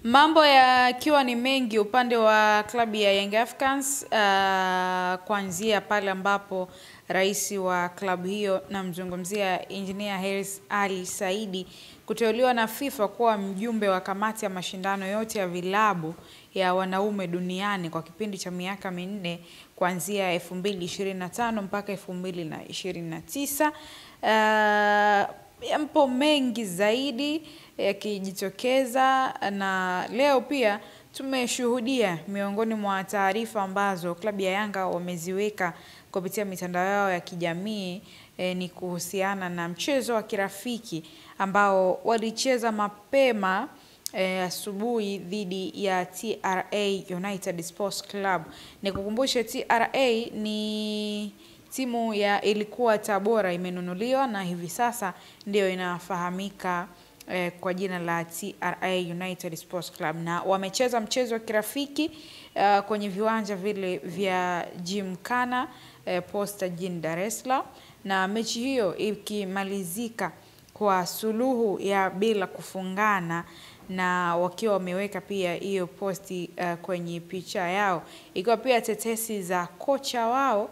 Mambo yakiwa ni mengi upande wa klabu ya Young Africans, kuanzia pale ambapo rais wa klabu hiyo namzungumzia Engineer Hersi Ali Saidi kuteuliwa na FIFA kuwa mjumbe wa kamati ya mashindano yote ya vilabu ya wanaume duniani kwa kipindi cha miaka 4 kuanzia 2025 mpaka 2029. Yampo mengi zaidi yakijitokeza, na leo pia tumeshuhudia miongoni mwa taarifa ambazo klabu ya Yanga wameziweka kupitia mitandao yao ya kijamii, ni kuhusiana na mchezo wa kirafiki ambao walicheza mapema asubuhi dhidi ya TRA United Sports Club. Nikukumbushe TRA ni timu ya ilikuwa Tabora, imenunuliwa na hivi sasa ndio inafahamika kwa jina la TRA United Sports Club, na wamecheza mchezo wa kirafiki kwenye viwanja vile vya Gymkhana Posta jijini Dar es Salaam, na mechi hiyo ikimalizika kwa suluhu ya bila kufungana, na wakiwa wameweka pia hiyo posti kwenye picha yao, ikiwa pia tetesi za kocha wao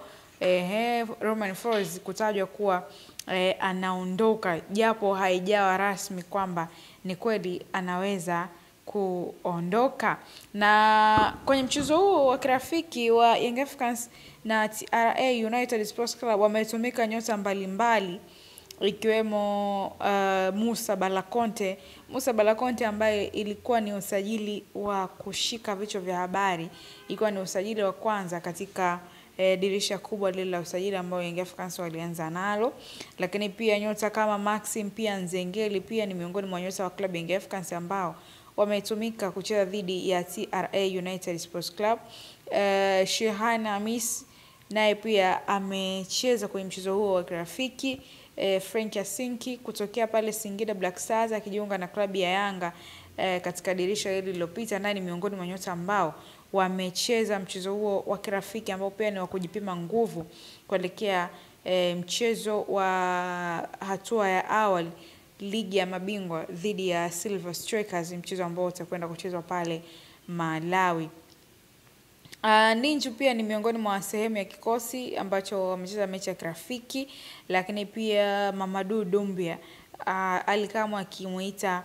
Romain Folz kutajwa kuwa anaondoka, japo haijawa rasmi kwamba ni kweli anaweza kuondoka. Na kwenye mchezo huo wa kirafiki wa Young Africans na TRA United Sports Club wametumika nyota mbalimbali, ikiwemo Musa Balakonte ambaye ilikuwa ni usajili wa kushika vichwa vya habari, ilikuwa ni usajili wa kwanza katika dirisha kubwa lile la usajili ambao Young Africans walianza nalo. Lakini pia nyota kama Maxim pia Nzengeli pia ni miongoni mwa nyota wa club Young Africans ambao wametumika kucheza dhidi ya TRA United Sports Club. Shehan Hamis naye pia amecheza kwenye mchezo huo wa grafiki. Frank Yasinki kutokea pale Singida Black Stars akijiunga na klabu ya Yanga katika dirisha hili lililopita, naye ni miongoni mwa nyota ambao wamecheza mchezo huo wa kirafiki ambao pia ni wa kujipima nguvu kuelekea mchezo wa hatua ya awali ligi ya mabingwa dhidi ya Silver Strikers, mchezo ambao utakwenda kuchezwa pale Malawi. Ninju pia ni miongoni mwa sehemu ya kikosi ambacho wamecheza mechi ya kirafiki, lakini pia Mamadou Doumbia alikamwa akimuita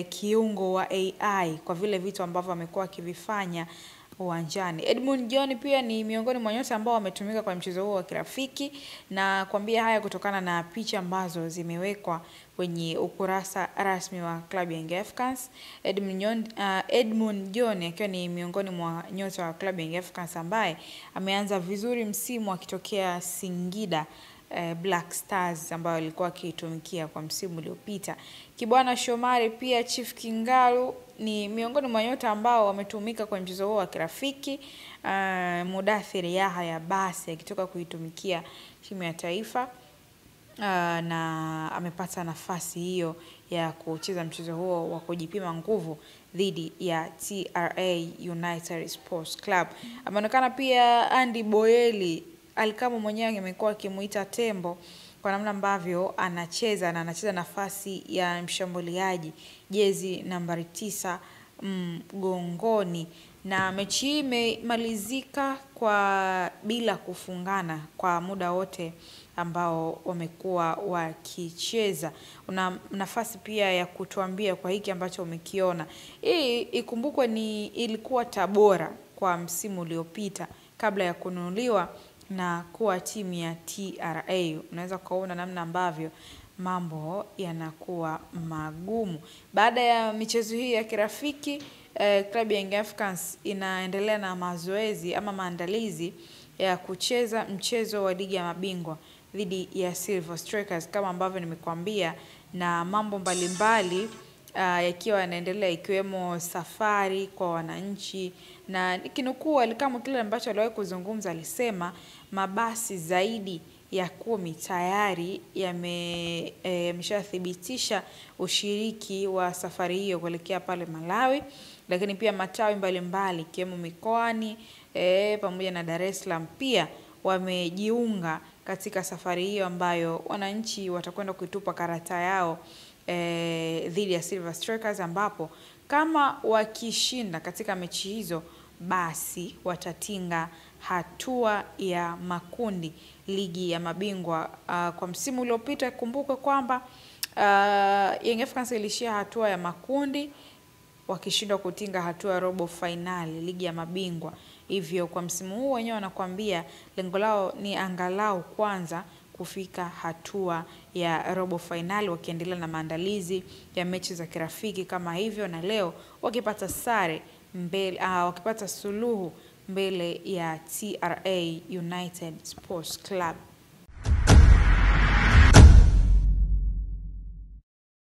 kiungo wa AI kwa vile vitu ambavyo amekuwa akivifanya uwanjani. Edmund John pia ni miongoni mwa nyota ambao wametumika kwa mchezo huo wa kirafiki, na kuambia haya kutokana na picha ambazo zimewekwa kwenye ukurasa rasmi wa klabu ya Young Africans. Edmund John akiwa ni miongoni mwa nyota wa klabu ya Young Africans ambaye ameanza vizuri msimu akitokea Singida Black Stars ambayo alikuwa akitumikia kwa msimu uliopita. Kibwana Shomari pia Chief Kingalu ni miongoni mwa nyota ambao wametumika kwa mchezo huo wa kirafiki. Mudathir Yahya basi akitoka kuitumikia timu ya taifa, na amepata nafasi hiyo ya kucheza mchezo huo wa kujipima nguvu dhidi ya TRA United Sports Club. Ameonekana pia Andy Boyeli, alikama mwenyewe amekuwa akimuita Tembo kwa namna ambavyo anacheza, na anacheza nafasi ya mshambuliaji, jezi nambari 9 mgongoni, na mechi hii imemalizika kwa bila kufungana kwa muda wote ambao wamekuwa wakicheza. Una nafasi pia ya kutuambia kwa hiki ambacho umekiona. Hii ikumbukwe ni ilikuwa Tabora kwa msimu uliopita kabla ya kununuliwa na kuwa timu ya TRA. Unaweza kuona namna ambavyo mambo yanakuwa magumu. Baada ya michezo hii ya kirafiki, klabu ya Young Africans inaendelea na mazoezi ama maandalizi ya kucheza mchezo wa ligi ya mabingwa dhidi ya Silver Strikers kama ambavyo nimekuambia, na mambo mbalimbali yakiwa yanaendelea, ikiwemo safari kwa wananchi, na kinukuu alikama kile ambacho aliwahi kuzungumza, alisema mabasi zaidi ya 10 tayari yameshathibitisha ushiriki wa safari hiyo kuelekea pale Malawi, lakini pia matawi mbalimbali ikiwemo mikoani pamoja na Dar es Salaam pia wamejiunga katika safari hiyo ambayo wananchi watakwenda kuitupa karata yao dhidi ya Silver Strikers, ambapo kama wakishinda katika mechi hizo basi watatinga hatua ya makundi ligi ya mabingwa. Kwa msimu uliopita kumbuka kwamba Young Africans ilishia hatua ya makundi wakishindwa kutinga hatua ya robo finali ligi ya mabingwa. Hivyo kwa msimu huu wenyewe wanakuambia lengo lao ni angalau kwanza kufika hatua ya robo finali, wakiendelea na maandalizi ya mechi za kirafiki kama hivyo, na leo wakipata sare mbele wakipata suluhu mbele ya TRA United Sports Club.